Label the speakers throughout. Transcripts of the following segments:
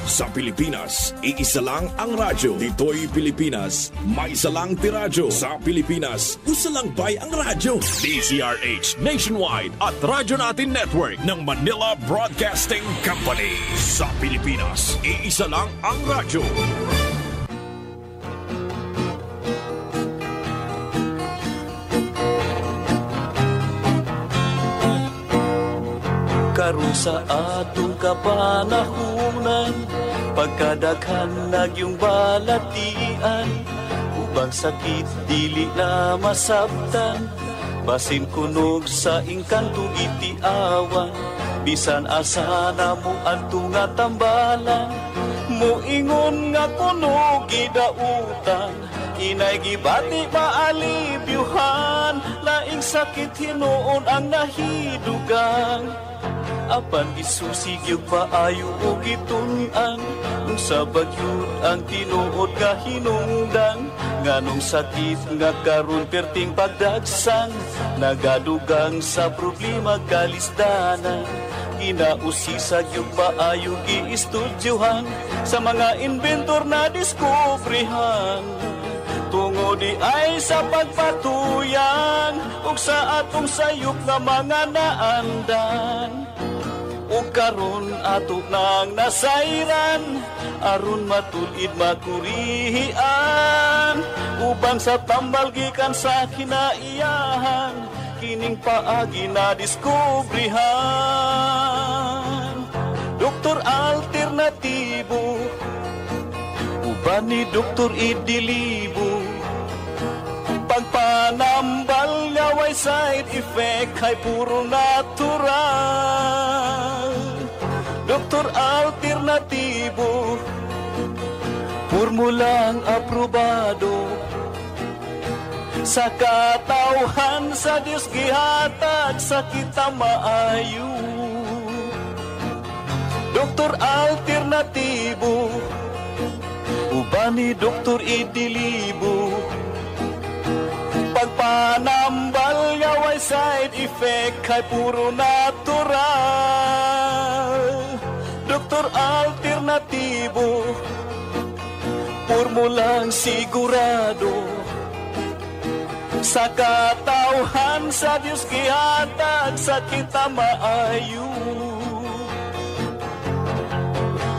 Speaker 1: Sa Pilipinas, iisa lang ang radyo. Dito'y Pilipinas, may isa lang tiradyo. Sa Pilipinas, usa lang bay ang radyo. DZRH Nationwide at Radyo Natin Network ng Manila Broadcasting Company. Sa Pilipinas, iisa lang ang radyo.
Speaker 2: Karon sa atong kapanahunan, pagkadaghan nagyong balatian, ubang sakit dili na masabtan, basin kunog sa ingkantong itiawan, bisan asa na mo adto nga tambalan, muingon nga kunog gidautan, inay gibati maalibyuhan, laing sakit hinuon ang nahidugang. Apan isusig yung paayo o gitunan, kung sa bagyod ang tinuod nga hinungdan, nganong sakit nga karon perting pagdagsang, nagadugang sa problema kalisdanan. Inausisag yung paayo giistudyohan, sa mga inventor na diskubrihan. Tungo di ay sa pagpatuyang, ug sa atong sayop nga mga naandan. O karon ato nang nasayran, aron matulid makurihian, ubang sa tambal gikan sa kinaiyahan, kining paagi na diskubrihan. Doktor alternatibo, uban ni Doktor Idilibo, pagpanambal nga way side effect ay puro natural. Doktor alternatibo, formulang aprobado, sa katawhan sa Diyos gihatag sa kita maayo. Doktor alternatibo, uban ni Doktor Idilibo, pagpanambal nga way side effect ay puro natural. Doktor alternatibo, formulang sigurado, sa katawhan sa Diyos gihatag sa kita maayo.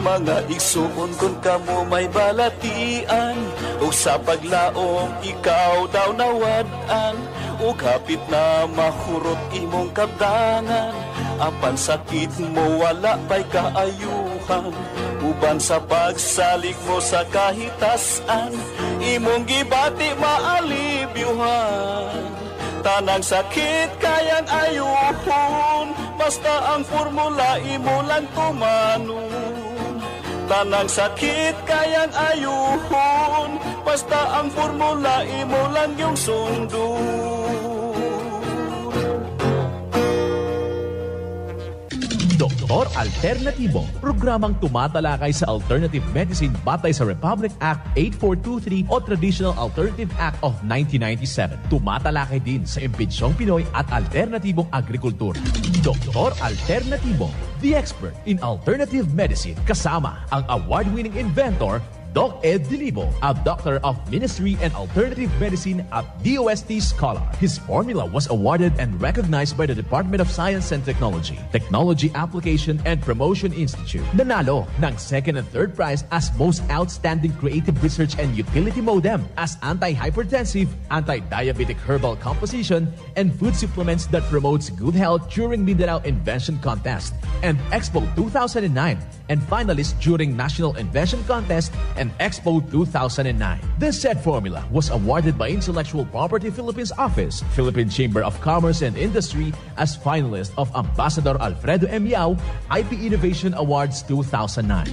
Speaker 2: Mga igsuon kung kamo may balatian, o sa paglaom ikaw daw nawadan, o kapit na mahurot imong kabdangan, apan sakit mo wala pa'y kaayuhan, uban sa pagsalig mo sa kahitasan, imong gibati maalibyuhan. Tanang sakit kayang ayuhon, basta ang formula imo lang tumanon. Tanang sakit kayang ayuhon, basta ang formula imo lang yung sundon.
Speaker 3: Doktor Alternatibo, programang tumatalakay sa alternative medicine batay sa Republic Act 8423 o Traditional Alternative Act of 1997. Tumatalakay din sa impinsyong Pinoy at alternatibong agrikultura. Doktor Alternatibo, the expert in alternative medicine, kasama ang award-winning inventor Doc Ed Dilibo, a doctor of ministry and alternative medicine at DOST Scholar. His formula was awarded and recognized by the Department of Science and Technology, Technology Application and Promotion Institute. Nanalo ng second and third prize as Most Outstanding Creative Research and Utility Modem, as anti-hypertensive, anti-diabetic herbal composition, and food supplements that promotes good health during Mindanao Invention Contest and Expo 2009, and finalist during National Invention Contest and Expo 2009. This said formula was awarded by Intellectual Property Philippines Office, Philippine Chamber of Commerce and Industry as finalist of Ambassador Alfredo M. Yao IP Innovation Awards 2009.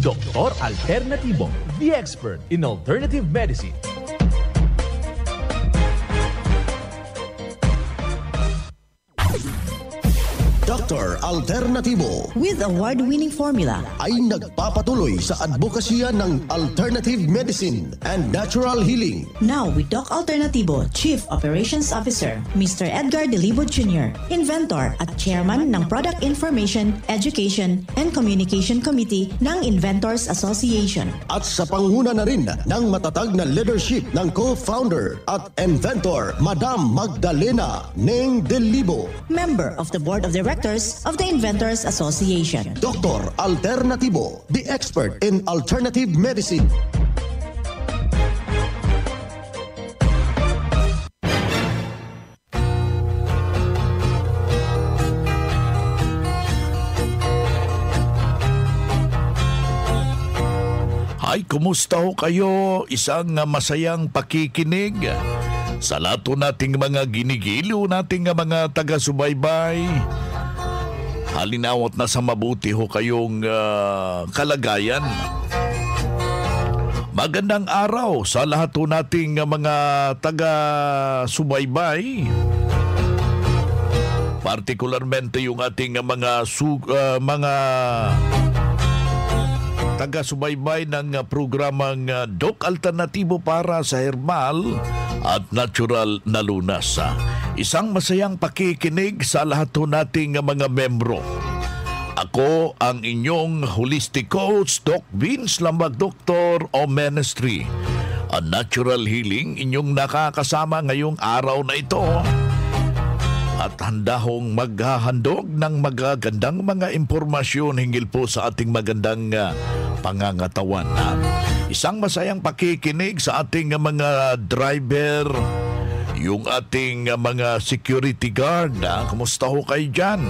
Speaker 3: Doktor Alternatibo, the expert in alternative medicine.
Speaker 1: Dr.
Speaker 4: Dr. Alternativo
Speaker 5: with award-winning formula
Speaker 4: ay nagpapatuloy sa advokasya ng alternative medicine and natural healing.
Speaker 5: Now with Doc Alternativo, Chief Operations Officer, Mr. Edgar Delibo Jr., Inventor at Chairman ng Product Information, Education, and Communication Committee ng Inventors Association.
Speaker 4: At sa panguna na rin ng matatag na leadership ng co-founder at inventor, Madam Magdalena Neng Delibo,
Speaker 5: Member of the Board of Directors of the Inventors Association.
Speaker 4: Dr. Alternativo, the expert in alternative medicine.
Speaker 6: Ay, kumusta ho kayo? Isang masayang pakikinig sa lahat nating mga ginigiliw nating mga taga-subaybay. Halinawat na sa mabuti ho kayong kalagayan. Magandang araw sa lahat nating mga taga-subaybay. Partikularmente yung ating mga taga-subaybay ng programang Doc Alternativo para sa herbal at natural na lunas. Isang masayang pakikinig sa lahat nating mga membro. Ako ang inyong holistic coach, Doc Vince Lambag, Doctor o Ministry. A natural healing inyong nakakasama ngayong araw na ito. At handa hong maghahandog ng magagandang mga impormasyon hinggil po sa ating magandang pangangatawan. Isang masayang pakikinig sa ating mga driver, yung ating mga security guard. Kumusta ho kayo dyan?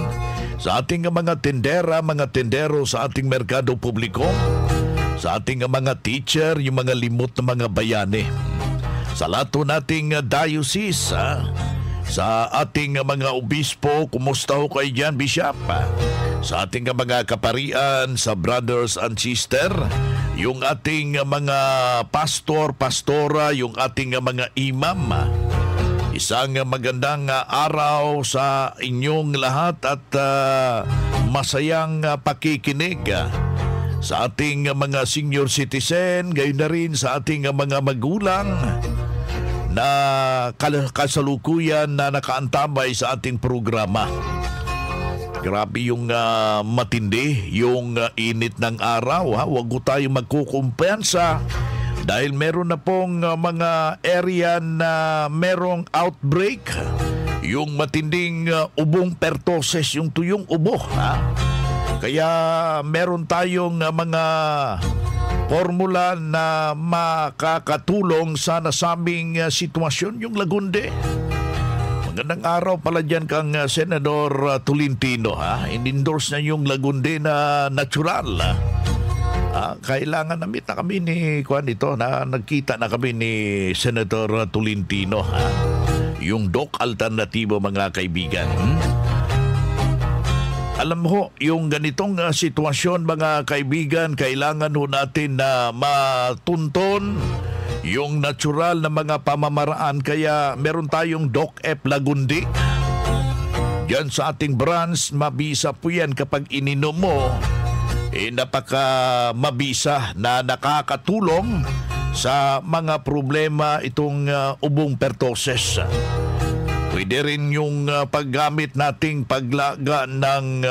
Speaker 6: Sa ating mga tendera, mga tendero sa ating merkado publiko, sa ating mga teacher, yung mga limot na mga bayani. Sa lahat nating diocese, sa ating mga obispo, kumusta ho kayo dyan, Bishop? Sa ating mga kaparian, sa brothers and sister, yung ating mga pastor, pastora, yung ating mga imam. Isang magandang araw sa inyong lahat at masayang pakikinig sa ating mga senior citizen, gayon na rin sa ating mga magulang na kasalukuyan na nakaantabay sa ating programa. Grabe yung matindi, yung init ng araw. Huwag ko tayo magkukumpensa dahil meron na pong mga area na merong outbreak. Yung matinding ubong pertoses, yung tuyong ubo. Kaya meron tayong mga formula na makakatulong sa nasabing sitwasyon, yung Lagunde. Magandang araw pala dyan kang Senador Tolentino. In-endorse na yung Lagunde na natural. Kailangan na-meet na kami ni nagkita na kami ni Senator Tolentino. Yung Doc Alternativo, mga kaibigan. Alam ho, yung ganitong sitwasyon, mga kaibigan, kailangan ho natin na matunton yung natural na mga pamamaraan. Kaya meron tayong Doc F. Lagundi. Yan sa ating branch, mabisa po yan kapag ininom mo. Napaka mabisa na nakakatulong sa mga problema itong ubong pertoses. Pwede rin yung paggamit nating paglaga ng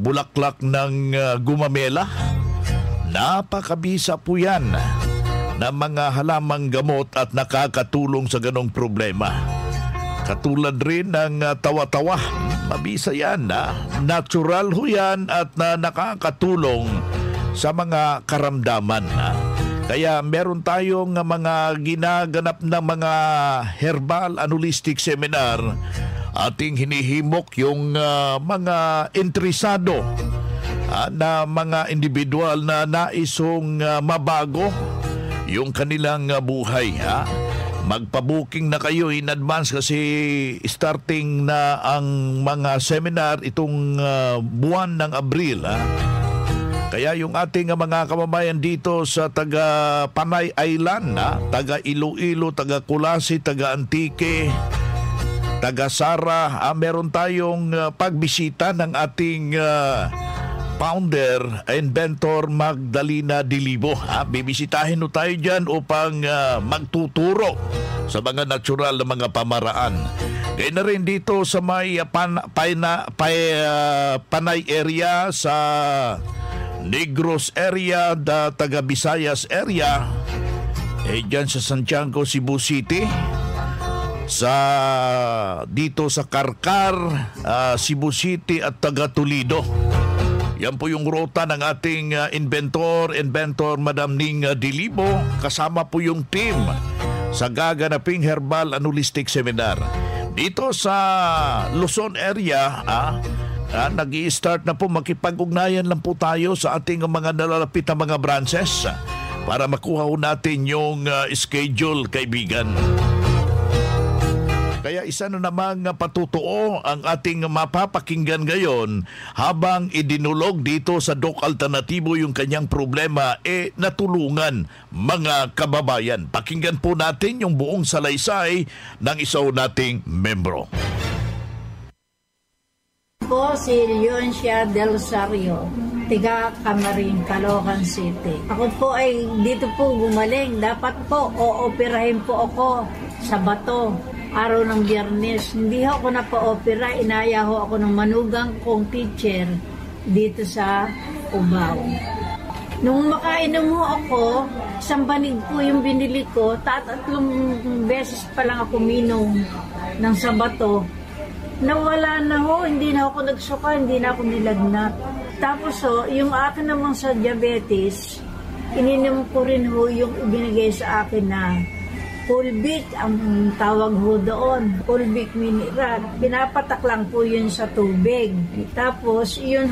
Speaker 6: bulaklak ng gumamela. Napakabisa po yan na mga halamang gamot at nakakatulong sa ganong problema. Katulad rin ng tawa-tawa. Mabisa yan. Natural ho yan at nakakatulong sa mga karamdaman. Kaya meron tayong mga ginaganap na mga herbal and holistic seminar. Ating hinihimok yung mga interesado na mga individual na naisong mabago yung kanilang buhay. Magpa-booking na kayo in advance kasi starting na ang mga seminar itong buwan ng Abril. Kaya yung ating mga kababayan dito sa taga Panay Island, taga Iloilo, taga Kulasi, taga Antique, taga Sara, meron tayong pagbisita ng ating founder, inventor Magdalena Dilibo. Bibisitahin no tayo dyan upang magtuturo sa mga natural na mga pamaraan. Kaya na rin dito sa may Panay area, sa Negros area, taga Visayas area, dyan sa Santiago, Cebu City, dito sa Karkar, Cebu City at taga Toledo. Yan po yung ruta ng ating inventor Madam Ning Dilibo, kasama po yung team sa gaganaping Herbal and Holistic Seminar. Dito sa Luzon area, nag-i-start na po, makipag-ugnayan lang po tayo sa ating mga nalalapit na mga branches para makuha natin yung schedule, kaibigan. Kaya isa na namang patutuo ang ating mapapakinggan ngayon habang idinulog dito sa Doc Alternatibo yung kanyang problema, natulungan mga kababayan. Pakinggan po natin yung buong salaysay ng isa nating membro.
Speaker 7: Po si Leoncia Del Rosario, tiga Camarin, Caloocan City. Ako po ay dito po gumaling. Dapat po ooperahin po ako sa bato. Araw ng Biyernes, hindi ako napa-opera, inaya ho ako ng manugang kong teacher dito sa Cubao. Nung makainom ho ako, isang banig po yung binili ko, 3 beses pa lang ako minom ng sabato. Nawala na ho, hindi na ako nagsuka, hindi na ako nilagnat. Tapos yung akin namang sa diabetes, ininom ko rin ho yung ibinigay sa akin na Fulvic, ang tawag ho doon, Fulvic mineral. Pinapatak lang po yun sa tubig. Tapos, yung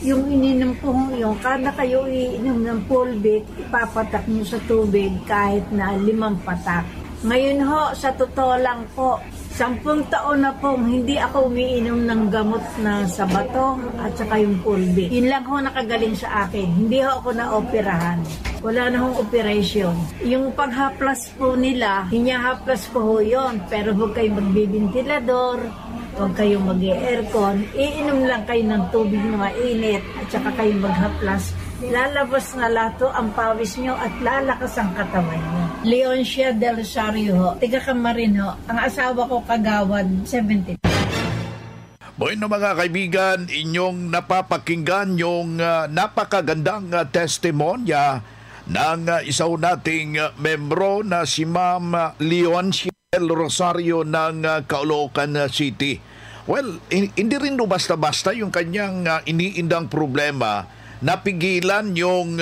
Speaker 7: ininom ko yung kada kayo iinom ng Fulvic, ipapatak nyo sa tubig kahit na 5 patak. Ngayon ho, sa totoo lang po, 10 taon na pong hindi ako umiinom ng gamot na sa bato at saka yung Fulvic. Yun lang ho nakagaling sa akin. Hindi ho ako na-operahan. Wala na hong operation. Yung paghaplas po nila, hinyahaplas ko ho yun. Pero huwag kayong magbibintilador, huwag kayong mag-aircon. Iinom lang kayo ng tubig na mainit at saka kayong maghaplas. Lalabas na lato ang pawis nyo at lalakas ang katawan nyo. Leoncia Del Rosario ho, tiga Camarin ho. Ang asawa ko kagawad, 70.
Speaker 6: Bueno mga kaibigan, inyong napapakinggan yung napakagandang testimonya ng isa nating membro na si Ma'am Leoncia Del Rosario ng Caloocan City. Well, hindi rin basta-basta yung kanyang iniindang problema. Napigilan yung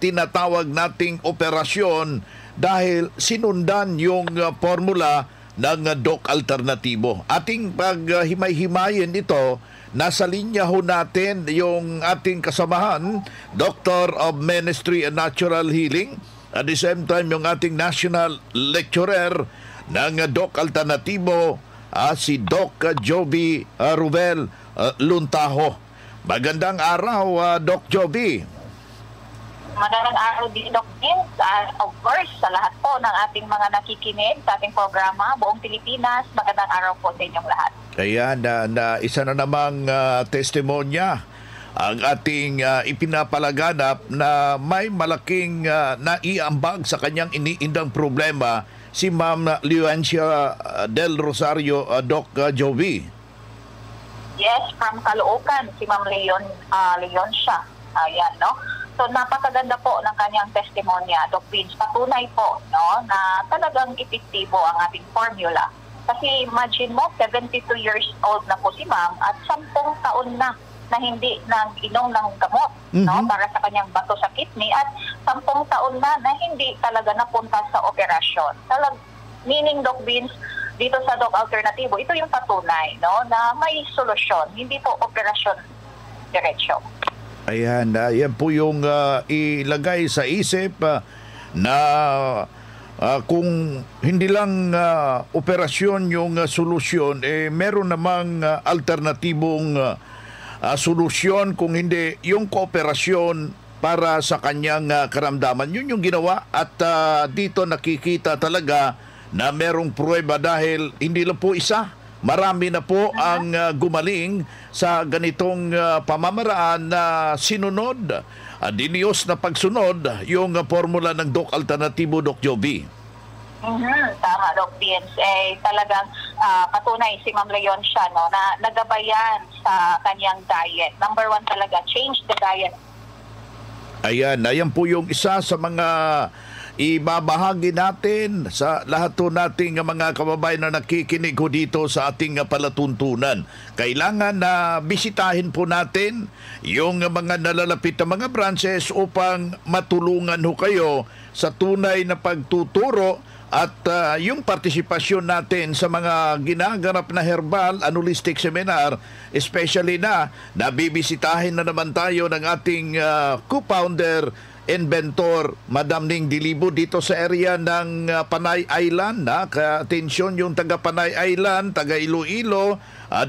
Speaker 6: tinatawag nating operasyon dahil sinundan yung formula ng Doc Alternatibo. Ating paghimay-himayin ito, nasa linya ho natin yung ating kasamahan, Doctor of Ministry and Natural Healing, at the same time yung ating national lecturer ng Doc Alternatibo, si Doc Joby Rubel Luntaho. Magandang araw, Doc Joby.
Speaker 8: Magandang araw din, Doc Vince. Of course, sa lahat po ng ating mga nakikinig sa ating programa, buong Pilipinas, magandang araw po sa inyong lahat.
Speaker 6: Kaya na isa na namang testimonya ang ating ipinapalaganap na may malaking naiambag sa kanyang iniindang problema si Ma'am Leoncia Del Rosario, Doc Joby.
Speaker 8: Yes, from Caloocan, si Ma'am Leoncia. Ayan, no? So, napakaganda po ng kanyang testimonya, Doc Vince. Patunay po, no, na talagang epektibo ang ating formula. Kasi imagine mo, 72 years old na po si Ma'am at 10 taon na hindi nag-inom ng gamot, no, para sa kanyang bato sa kidney at 10 taon na hindi talaga napunta sa operasyon. Meaning, Doc Vince, dito sa Doc Alternatibo, ito yung patunay, no, na may solusyon, hindi po operasyon diretsyo.
Speaker 6: Ayan, yan po yung ilagay sa isip na kung hindi lang operasyon yung solusyon, meron namang alternatibong solusyon, kung hindi yung kooperasyon para sa kanyang karamdaman. Yun yung ginawa at dito nakikita talaga na merong pruweba dahil hindi lang po isa, marami na po ang gumaling sa ganitong pamamaraan na sinunod, diniyos na pagsunod yung formula ng Doc Alternatibo, Doc Joby.
Speaker 8: Tama, Doc Vince. Talagang patunay si Ma'am Leon siya, no, na nagabayan sa kanyang diet. Number 1 talaga, change the diet.
Speaker 6: Ayan po yung isa sa mga ibabahagi natin sa lahat po nating mga kababayan na nakikinig ho dito sa ating palatuntunan. Kailangan na bisitahin po natin yung mga nalalapit na mga branches upang matulungan ho kayo sa tunay na pagtuturo at yung partisipasyon natin sa mga ginaganap na herbal holistic seminar, especially na nabibisitahin na naman tayo ng ating co-founder, inventor, Madam Ning Dilibo dito sa area ng Panay Island. Atensyon yung taga Panay Island, taga Iloilo,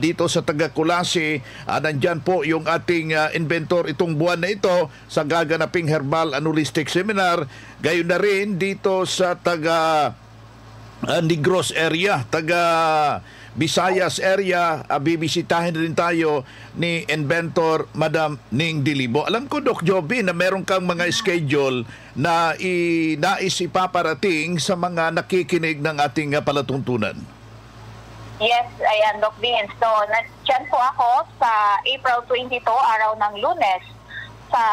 Speaker 6: dito sa taga Kulasi. Nandyan po yung ating inventor itong buwan na ito sa gaganaping herbal holistic seminar. Gayon na rin dito sa taga Negros area, taga Visayas area, bibisitahin rin tayo ni inventor Madam Ning Dilibo. Alam ko, Doc Joby, na meron kang mga schedule na nais ipaparating sa mga nakikinig ng ating palatuntunan.
Speaker 8: Yes, ayan, Doc Vince. So, dyan po ako sa April 22, araw ng Lunes, sa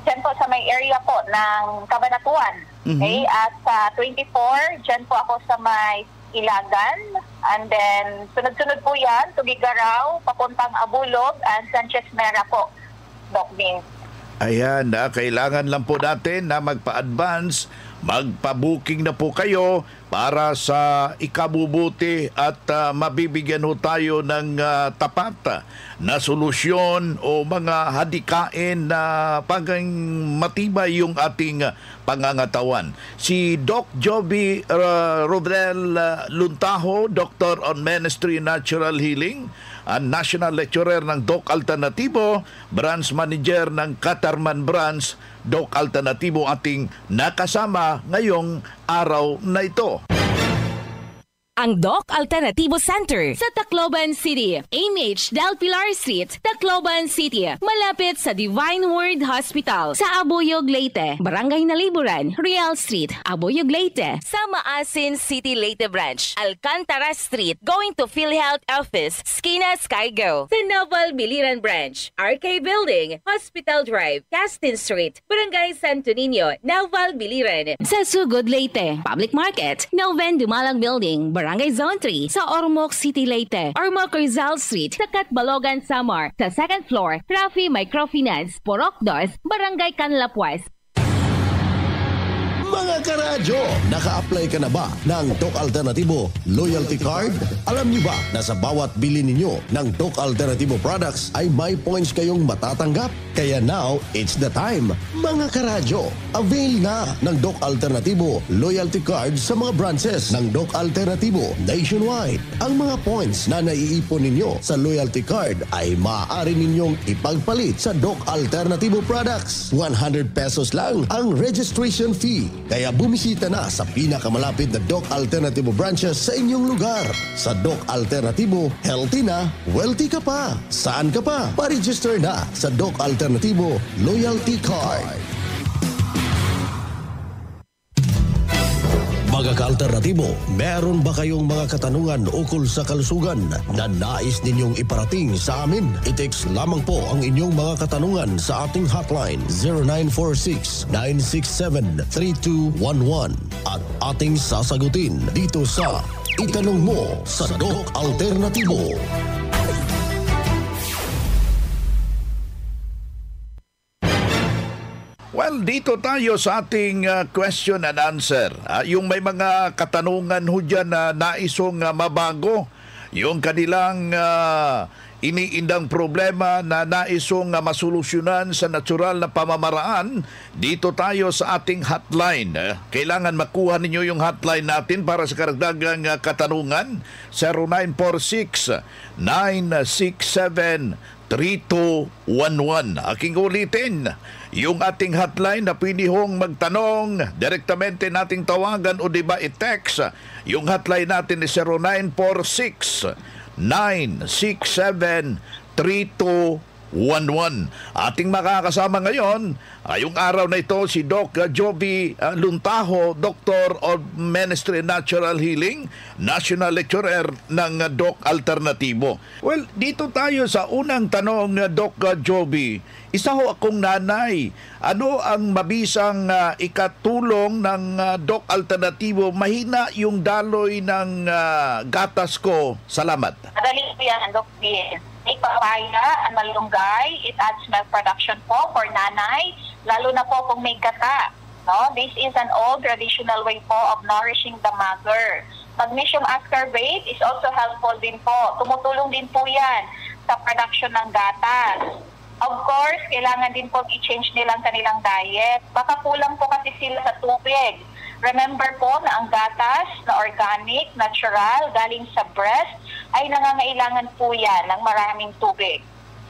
Speaker 8: dyan po sa may area po ng Cabanatuan. Okay? At sa 24, dyan po ako sa may Ilagan, and then sunod-sunod po yan, Tugigaraw, papuntang Abulog, and Sanchez Mera po, Doc Vince.
Speaker 6: Ayan, kailangan lang po natin na magpa-advance, magpa-booking na po kayo para sa ikabubuti at mabibigyan ho tayo ng tapat na solusyon o mga hadikain na pagang matibay yung ating pangangatawan. Si Doc Joby Rodrel Luntaho, Doctor on Ministry Natural Healing, National Lecturer ng Doc Alternatibo, Branch Manager ng Catarman Branch, Doc Alternatibo ating nakasama ngayong araw na ito.
Speaker 9: Ang Doc Alternatibo Center sa Tacloban City, AMH Del Pilar Street, Tacloban City, malapit sa Divine Word Hospital sa Abuyog, Leyte, Barangay Naliburan, Real Street, Abuyog, Leyte, sa Maasin City, Leyte Branch, Alcantara Street, going to PhilHealth Office, Skina Skygo, sa Naval Biliran Branch, RK Building, Hospital Drive, Castin Street, Barangay Santo Niño, Naval Biliran, sa Sugod, Leyte, Public Market, Noven Dumalang Building, Barangay Zone 3 sa Ormoc City, Leyte. Ormoc Rizal Street sa Catbalogan, Samar. Sa second floor, Rafi Microfinance, Porok 2, Barangay Canlapuas.
Speaker 4: Mga karadyo, naka-apply ka na ba ng Doc Alternatibo Loyalty Card? Alam niyo ba na sa bawat bili ninyo ng Doc Alternatibo products ay may points kayong matatanggap? Kaya now, it's the time. Mga karadyo, avail na ng Doc Alternatibo Loyalty Card sa mga branches ng Doc Alternatibo nationwide. Ang mga points na naiipon ninyo sa Loyalty Card ay maaari ninyong ipagpalit sa Doc Alternatibo products. 100 pesos lang ang registration fee. Kaya bumisita na sa pinakamalapit na Doc Alternatibo branches sa inyong lugar. Sa Doc Alternatibo, healthy na, wealthy ka pa. Saan ka pa? Pa-register na sa Doc Alternatibo Loyalty Card. Mga ka-alternatibo, meron ba kayong mga katanungan ukol sa kalusugan na nais ninyong iparating sa amin? I-text lamang po ang inyong mga katanungan sa ating hotline 0946-967-3211 at ating sasagutin dito sa Itanong Mo sa Doc Alternatibo.
Speaker 6: Well, dito tayo sa ating question and answer. Yung may mga katanungan ho dyan na naisong mabago, yung kanilang iniindang problema na naisong masolusyonan sa natural na pamamaraan, dito tayo sa ating hotline. Kailangan makuha ninyo yung hotline natin para sa karagdagang katanungan. 0946-967 3211. Aking ulitin, yung ating hotline na pwede hong magtanong, direktamente nating tawagan o diba i-text. Yung hotline natin is 0946-967-3211. Ating makakasama ngayon, yung araw na ito, si Doc Joby Luntaho, Doctor of Ministry Natural Healing, National Lecturer ng Doc Alternatibo. Well, dito tayo sa unang tanong, Doc Joby. Isa ho akong nanay. Ano ang mabisang ikatulong ng Doc Alternatibo? Mahina yung daloy ng gatas ko. Salamat.
Speaker 8: Madali po yan, Doc Bin. May papaya, ang malunggay, it adds milk production po for nanay, lalo na po kung may gata. No? This is an old traditional way po of nourishing the mother. Magnesium ascorbate is also helpful din po. Tumutulong din po yan sa production ng gatas. Of course, kailangan din po i-change nilang kanilang diet. Baka kulang po kasi sila sa tubig. Remember po na ang gatas na organic, natural, galing sa breast, ay nangangailangan po yan ng maraming tubig.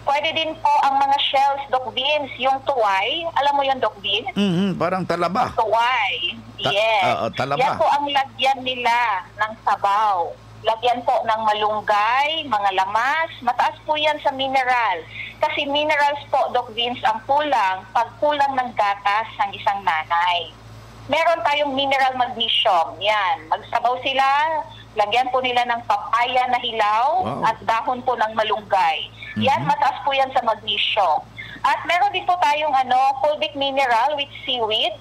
Speaker 8: Pwede din po ang mga shells, Doc Beans, yung tuway. Alam mo yung Doc Beans?
Speaker 6: Parang talaba.
Speaker 8: Tuway. Yes.
Speaker 6: Talaba.
Speaker 8: Yan po ang lagyan nila ng sabaw. Lagyan po ng malunggay, mga lamas. Mataas po yan sa mineral. Kasi minerals po, Doc Beans, ang kulang pag kulang ng gatas ng isang nanay. Meron tayong mineral magnesium. Yan. Magsabaw sila, lagyan po nila ng papaya na hilaw at dahon po ng malunggay. Yan, mataas po yan sa magnesium. At meron din po tayong fulvic mineral with seaweed.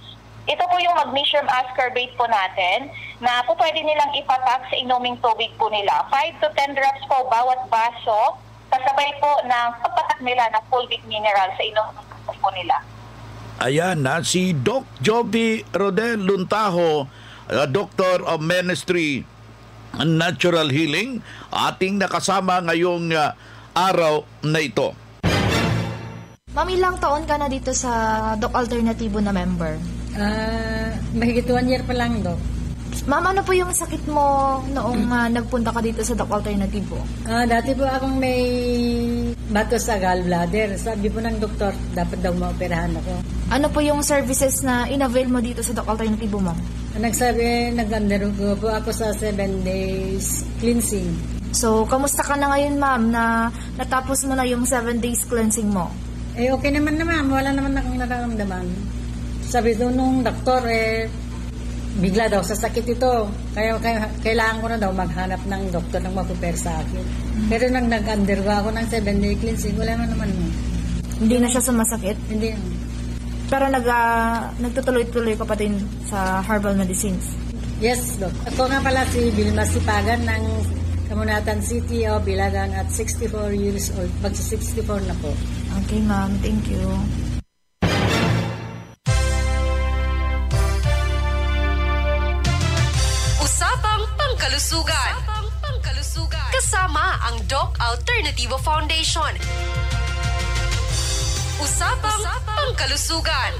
Speaker 8: Ito po yung magnesium ascorbate po natin na po pwede nilang ipatak sa inuming tubig po nila. 5 to 10 drops po bawat baso, kasabay po ng pagpatak nila ng fulvic mineral sa inuming tubig po nila.
Speaker 6: Ayan na, si Doc Joby Rodel Luntaho, Doctor of Ministry Natural Healing, ating nakasama ngayong araw na ito.
Speaker 10: Ma'am, ilang taon ka na dito sa Doc Alternatibo na member?
Speaker 7: Mahigit 1 year pa lang, Doc.
Speaker 10: Ma'am, ano po yung sakit mo noong nagpunta ka dito sa Doc Alternatibo?
Speaker 7: Dati po akong may bato sa gallbladder. Sabi po ng doktor, dapat daw maoperahan ako.
Speaker 10: Ano po yung services na in-avail mo dito sa Doc Alternatibo, ma'am?
Speaker 7: Nag-undergo po ako sa 7 days cleansing.
Speaker 10: So, kamusta ka na ngayon, ma'am, na natapos mo na yung 7 days cleansing mo?
Speaker 7: Okay naman na, ma'am. Wala naman akong nararamdaman. Sabi doon nung doktor, bigla daw sa sakit ito. Kaya kailangan ko na daw maghanap ng doktor na mag-prepare sa akin. Pero nang nag-undergo ako ng 7-day cleansing, wala naman.
Speaker 10: Hindi na siya sumasakit?
Speaker 7: Hindi.
Speaker 10: Pero nagtutuloy-tuloy ka pa din sa herbal medicines?
Speaker 7: Yes, Doc. Ako nga pala si Vilma Sipagan ng Camunatan City o Bilagan at 64 years old. Magsi-64 na po.
Speaker 10: Okay, ma'am. Thank you.
Speaker 11: Usapang Pangkalusugan. Kasama ang Doc Alternativo Foundation. Usapang Pangkalusugan.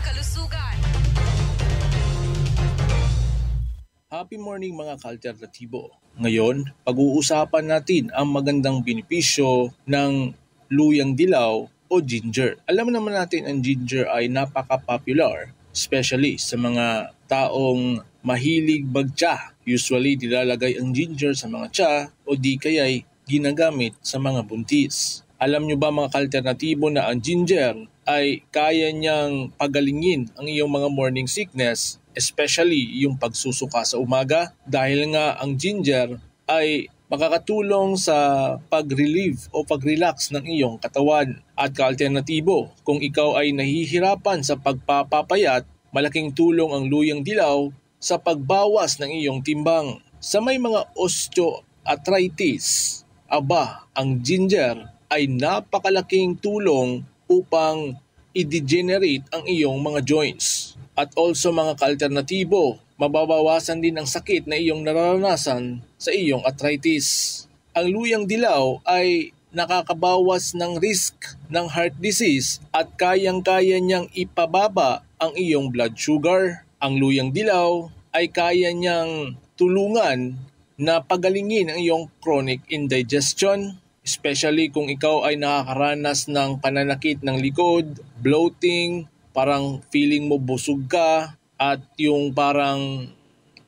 Speaker 12: Happy morning mga ka-alternatibo. Ngayon, pag-uusapan natin ang magandang benepisyo ng luyang dilaw o ginger. Alam naman natin ang ginger ay napaka-popular, especially sa mga taong mahilig magtsa. Usually, nilalagay ang ginger sa mga tsa o di kaya'y ginagamit sa mga buntis. Alam nyo ba mga ka-alternatibo na ang ginger ay kaya niyang pagalingin ang iyong mga morning sickness, especially yung pagsusuka sa umaga, dahil nga ang ginger ay makakatulong sa pag-relieve o pag-relax ng iyong katawan. At ka-alternatibo, kung ikaw ay nahihirapan sa pagpapapayat, malaking tulong ang luyang dilaw sa pagbawas ng iyong timbang. Sa may mga osteoarthritis, ang ginger ay napakalaking tulong upang i-degenerate ang iyong mga joints. At also mga ka-alternatibo, mababawasan din ang sakit na iyong nararanasan sa iyong arthritis. Ang luyang dilaw ay nakakabawas ng risk ng heart disease at kayang-kaya niyang ipababa ang iyong blood sugar. Ang luyang dilaw ay kaya niyang tulungan na pagalingin ang iyong chronic indigestion, Especially kung ikaw ay nakakaranas ng pananakit ng likod, bloating, parang feeling mo busog ka, at yung parang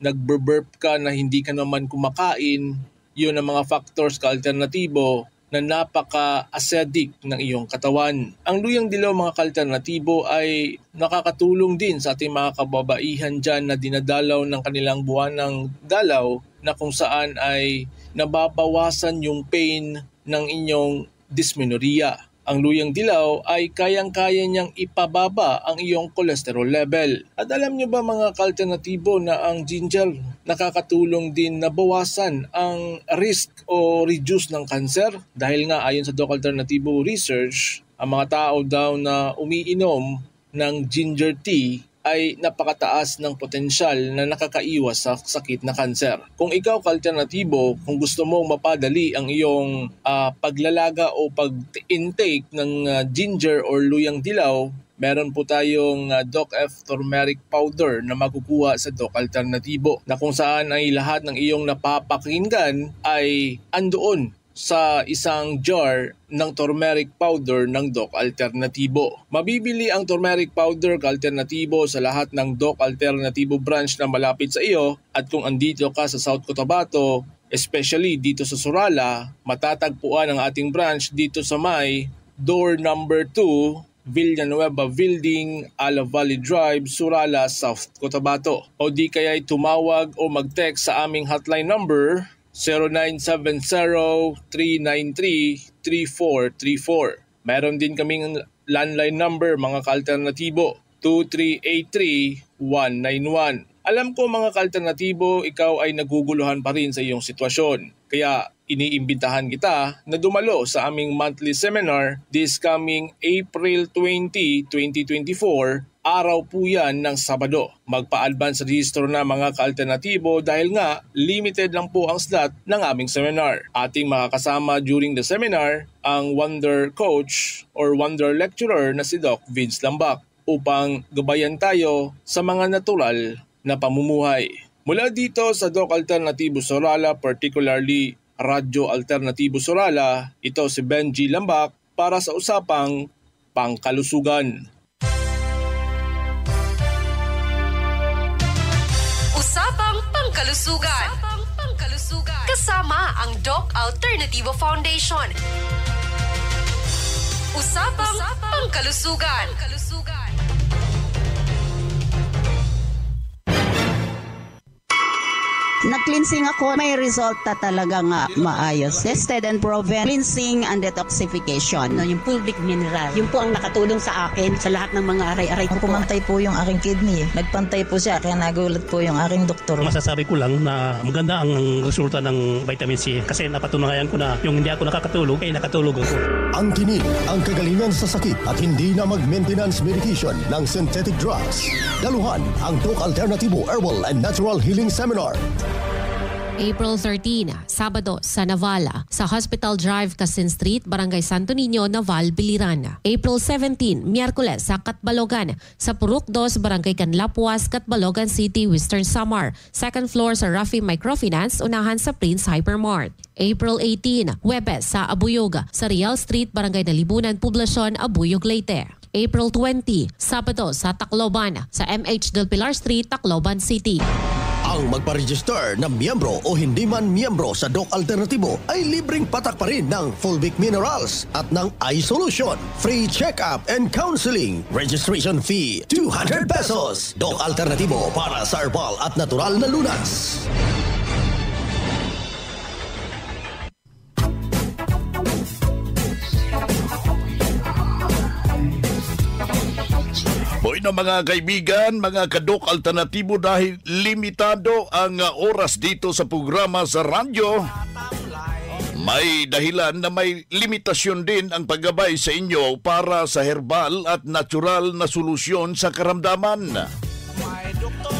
Speaker 12: nagburp ka na hindi ka naman kumakain, yun ang mga factors ka-alternatibo na napaka-acidic ng iyong katawan. Ang luyang dilaw mga ka-alternatibo ay nakakatulong din sa ating mga kababaihan dyan na dinadalaw ng kanilang buwanang dalaw na kung saan ay nababawasan yung pain ng inyong dysmenorrhea. Ang luyang dilaw ay kayang-kaya niyang ipababa ang iyong cholesterol level. At alam niyo ba mga ka-alternatibo na ang ginger nakakatulong din na bawasan ang risk o reduce ng cancer? Dahil nga ayon sa Doc Alternativo Research, ang mga tao daw na umiinom ng ginger tea ay napakataas ng potensyal na nakakaiwas sa sakit na kanser. Kung ikaw ka-alternatibo, kung gusto mong mapadali ang iyong paglalaga o pag-intake ng ginger or luyang dilaw, meron po tayong Doc F Turmeric Powder na makukuha sa Doc Alternativo na kung saan ay lahat ng iyong napapakinggan ay andoon sa isang jar ng turmeric powder ng Doc Alternativo. Mabibili ang turmeric powder ka-alternatibo sa lahat ng Doc Alternativo branch na malapit sa iyo, at kung andito ka sa South Cotabato, especially dito sa Surala, matatagpuan ang ating branch dito sa may door number 2, Villanueva Building, Ala Valley Drive, Surala, South Cotabato. O di kaya'y tumawag o mag-text sa aming hotline number 0970-393-3434. Meron din kaming landline number mga ka-alternatibo 2383-191. Alam ko mga ka-alternatibo, ikaw ay naguguluhan pa rin sa iyong sitwasyon. Kaya iniimbitahan kita na dumalo sa aming monthly seminar this coming April 20, 2024. Araw po yan ng Sabado. Magpa-advance registro na mga ka-alternatibo dahil nga limited lang po ang slot ng aming seminar. Ating makakasama during the seminar ang Wonder Coach or Wonder Lecturer na si Doc Vince Lambak upang gabayan tayo sa mga natural na pamumuhay. Mula dito sa Doc Alternativo Surala, particularly Radyo Alternativo Surala, ito si Benji Lambak para sa usapang pangkalusugan.
Speaker 11: Usapang Pangkalusugan. Kasama ang Doc Alternativo Foundation. Usapang Pangkalusugan.
Speaker 13: Nag-cleansing ako, may resulta talaga nga maayos. Tested and proven, cleansing and detoxification.
Speaker 14: No, yung fulvic mineral, yun po ang nakatulong sa akin sa lahat ng mga aray-aray ko.
Speaker 15: Pumantay po yung aking kidney. Nagpantay po siya, kaya nagulat po yung aking doktor.
Speaker 16: Masasabi ko lang na maganda ang resulta ng vitamin C kasi napatunayan ko na yung hindi ako nakakatulog, ay nakatulog ako.
Speaker 4: Ang kinil, ang kagalingan sa sakit at hindi na mag-maintenance medication ng synthetic drugs. Daluhan ang Doc Alternativo Herbal and Natural Healing Seminar.
Speaker 17: April 13, Sabado sa Navala, sa Hospital Drive, Casin Street, Barangay Santo Niño, Naval, Biliran. April 17, Miyerkules sa Catbalogan, sa Purok 2, Barangay Canlapuas, Catbalogan City, Western Samar. Second floor sa Rafi Microfinance, unahan sa Prince Hypermart. April 18, Huwebes sa Abuyog, sa Real Street, Barangay Nalibunan, Poblacion, Abuyog, Leyte. April 20, Sabado sa Tacloban, sa MH Del Pilar Street, Tacloban City.
Speaker 4: Ang magpa-register na miyembro o hindi man miyembro sa Doc Alternativo ay libreng patak pa rin ng Fulvic Minerals at ng iSolution. Free check-up and counseling. Registration fee, 200 pesos. Doc Alternativo para sa herbal at natural na lunas.
Speaker 6: Boy na mga kaibigan, mga kadok alternatibo, dahil limitado ang oras dito sa programa sa radyo, may dahilan na may limitasyon din ang paggabay sa inyo para sa herbal at natural na solusyon sa karamdaman.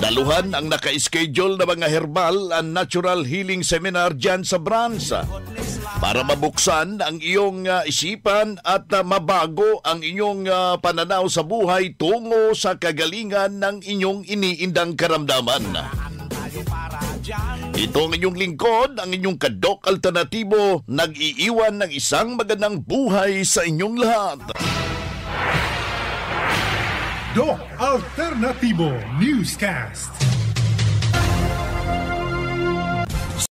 Speaker 6: Daluhan ang naka-schedule na mga herbal and natural healing seminar dyan sa branch para mabuksan ang iyong isipan at mabago ang inyong pananaw sa buhay tungo sa kagalingan ng inyong iniindang karamdaman. Ito ang inyong lingkod, ang inyong Kadok Alternatibo, nag-iiwan ng isang magandang buhay sa inyong lahat.
Speaker 18: Doc Alternativo Newscast.